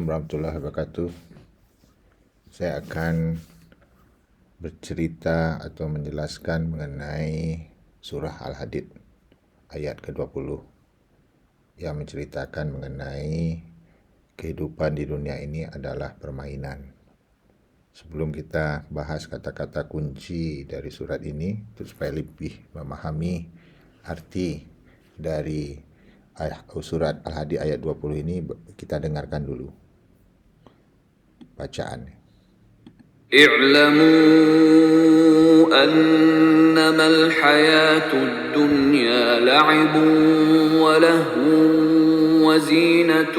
warahmatullahi wabarakatuh. Saya akan bercerita atau menjelaskan mengenai surah Al-Hadid ayat ke-20 yang menceritakan mengenai kehidupan di dunia ini adalah permainan. Sebelum kita bahas kata-kata kunci dari surat ini, supaya lebih memahami arti dari surat Al-Hadid ayat 20 ini, kita dengarkan dulu bacaan. اعلموا أنما الحياة الدنيا لعب ولهو وزينة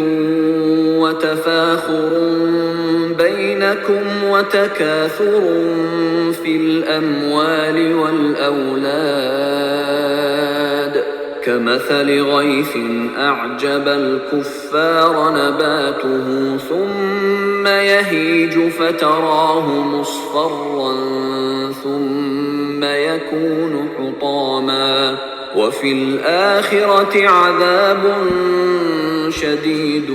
وتفاخر بينكم وتكاثر في الأموال والأولاد كمثل غيث أعجب الكفار نباته ثم يهيج فتراه مصفرا ثم يكون حطاما وفي الآخرة عذاب شديد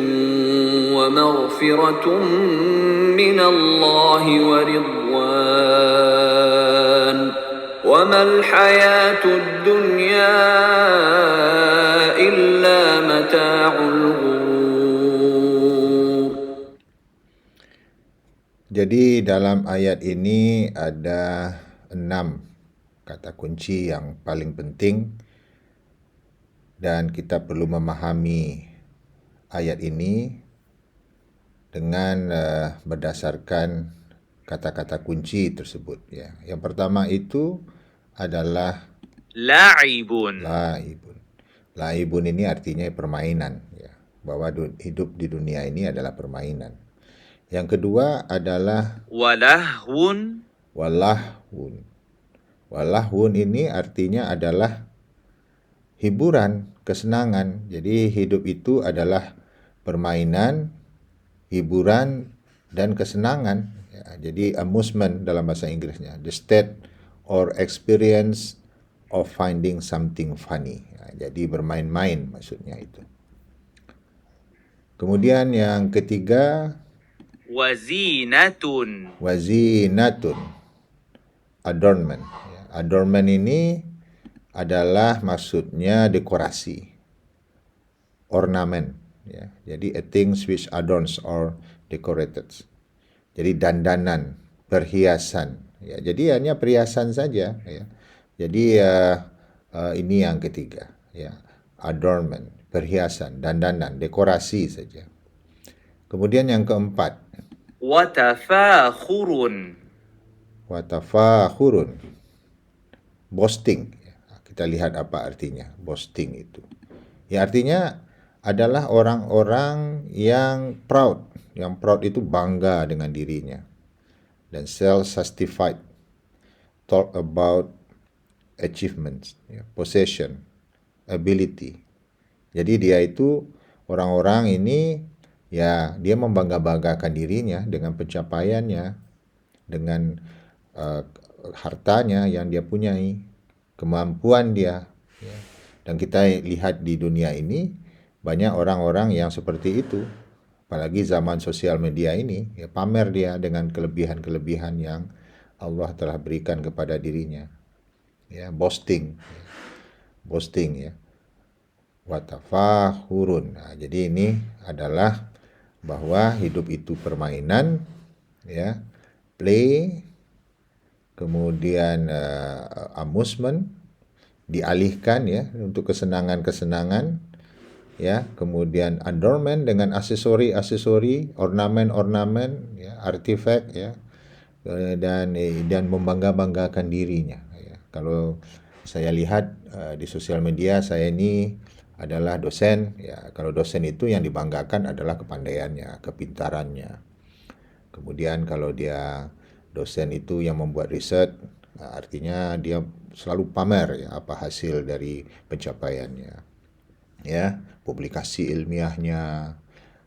ومغفرة من الله ورضوان وما الحياة الدنيا إلا متاع الغرور. Jadi dalam ayat ini ada 6 kata kunci yang paling penting, dan kita perlu memahami ayat ini dengan berdasarkan kata-kata kunci tersebut. Ya. Yang pertama itu adalah La'ibun. laibun. Laibun ini artinya permainan, ya. Bahwa hidup di dunia ini adalah permainan. Yang kedua adalah Walahun. walahun. Walahun ini artinya adalah hiburan, kesenangan. Jadi hidup itu adalah permainan, hiburan, dan kesenangan. Ya, jadi amusement dalam bahasa Inggrisnya, the state or experience of finding something funny. Ya, jadi bermain-main maksudnya itu. Kemudian yang ketiga, Wazinatun. wazinatun, adornment. Ya, adornment ini adalah maksudnya dekorasi, ornamen. Ya, jadi a things which adorns or decorated. Jadi dandanan, perhiasan. Ya, jadi hanya perhiasan saja. Ya. Jadi ini yang ketiga. Ya, adornment, perhiasan, dandanan, dekorasi saja. Kemudian yang keempat, Watafakhurun. watafakhurun, boasting. Kita lihat apa artinya boasting itu. Ya, artinya adalah orang-orang yang proud. Yang proud itu bangga dengan dirinya. Dan self-satisfied, talk about achievements, ya, possession, ability. Jadi dia itu, orang-orang ini, ya, dia membangga-banggakan dirinya dengan pencapaiannya, dengan hartanya yang dia punyai, kemampuan dia. Ya. Dan kita lihat di dunia ini banyak orang-orang yang seperti itu. Apalagi zaman sosial media ini, ya, pamer dia dengan kelebihan-kelebihan yang Allah telah berikan kepada dirinya. Ya, boasting. Boasting, ya. Watafakhurun. Nah, jadi ini adalah bahwa hidup itu permainan, ya, play, kemudian amusement, dialihkan, ya, untuk kesenangan-kesenangan, ya, kemudian adornment dengan aksesori-aksesori, ornamen-ornamen, ya, artifak, ya, dan membangga-banggakan dirinya. Ya. Kalau saya lihat di sosial media, saya ini adalah dosen. Ya, kalau dosen itu yang dibanggakan adalah kepandaiannya, kepintarannya. Kemudian kalau dia dosen itu yang membuat riset, artinya dia selalu pamer, ya, apa hasil dari pencapaiannya. Ya, publikasi ilmiahnya,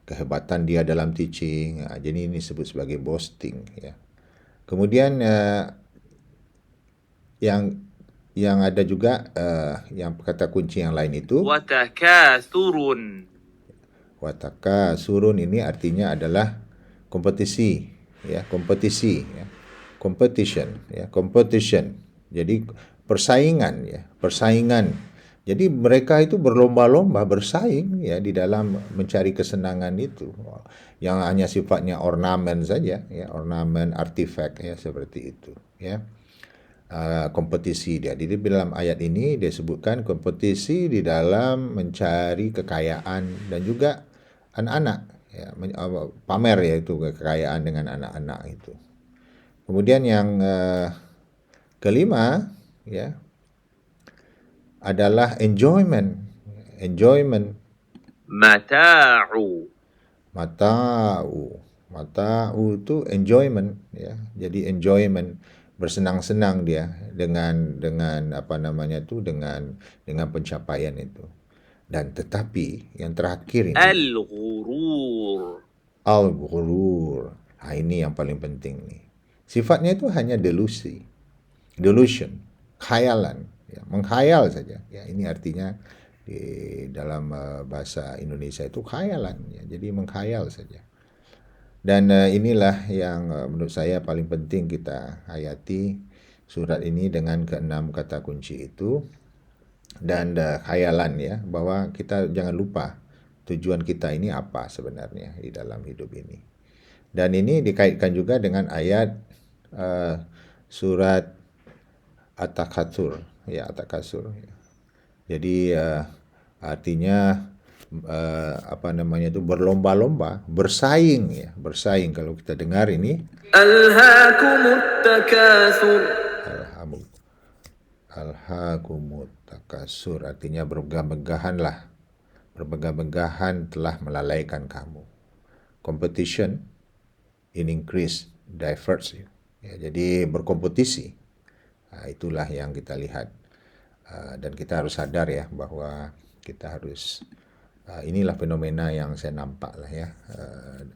kehebatan dia dalam teaching. Jadi ini disebut sebagai boasting, ya. Kemudian yang ada juga yang kata kunci yang lain itu Watakathurun. Wa takasurun ini artinya adalah kompetisi, ya, kompetisi, ya. Competition, ya, competition. Jadi persaingan, ya, persaingan. Jadi mereka itu berlomba-lomba bersaing, ya, di dalam mencari kesenangan itu, yang hanya sifatnya ornamen saja, ya, ornamen, artifak, ya, seperti itu, ya. Kompetisi dia. Jadi dalam ayat ini dia sebutkan kompetisi di dalam mencari kekayaan dan juga anak-anak, ya, pamer, yaitu kekayaan dengan anak-anak itu. Kemudian yang kelima, ya, adalah enjoyment. Enjoyment. متاع Mata'u itu enjoyment, ya. Jadi enjoyment, bersenang-senang dia dengan apa namanya itu, dengan pencapaian itu. Dan tetapi yang terakhir ini الغرور al-ghurur. Ini yang paling penting nih. Sifatnya itu hanya delusion, khayalan, ya, menghayal saja. Ya, ini artinya di dalam bahasa Indonesia itu khayalan, ya. Jadi menghayal saja. Dan inilah yang menurut saya paling penting kita hayati surat ini dengan keenam kata kunci itu. Dan khayalan, ya, bahwa kita jangan lupa tujuan kita ini apa sebenarnya di dalam hidup ini. Dan ini dikaitkan juga dengan ayat surat At-Takatsur, ya, At-Takatsur. Jadi artinya apa namanya itu, berlomba-lomba, bersaing, ya, bersaing. Kalau kita dengar ini ألهاكم التكاثر alhaakumut takasur, artinya bermegah-megahan telah melalaikan kamu. Competition in increase diverts you. Ya, jadi berkompetisi. Itulah yang kita lihat. Dan kita harus sadar, ya, bahwa kita harus inilah fenomena yang saya nampak lah, ya.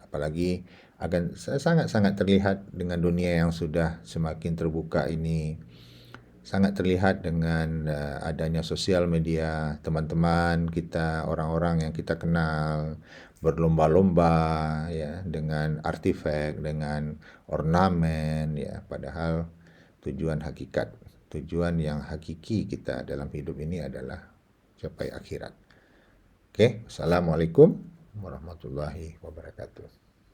Apalagi akan sangat-sangat terlihat dengan dunia yang sudah semakin terbuka ini, sangat terlihat dengan adanya sosial media, teman-teman kita, orang-orang yang kita kenal berlomba-lomba, ya, dengan artifak, dengan ornamen, ya, padahal tujuan yang hakiki kita dalam hidup ini adalah capai akhirat. Oke, Assalamualaikum warahmatullahi wabarakatuh.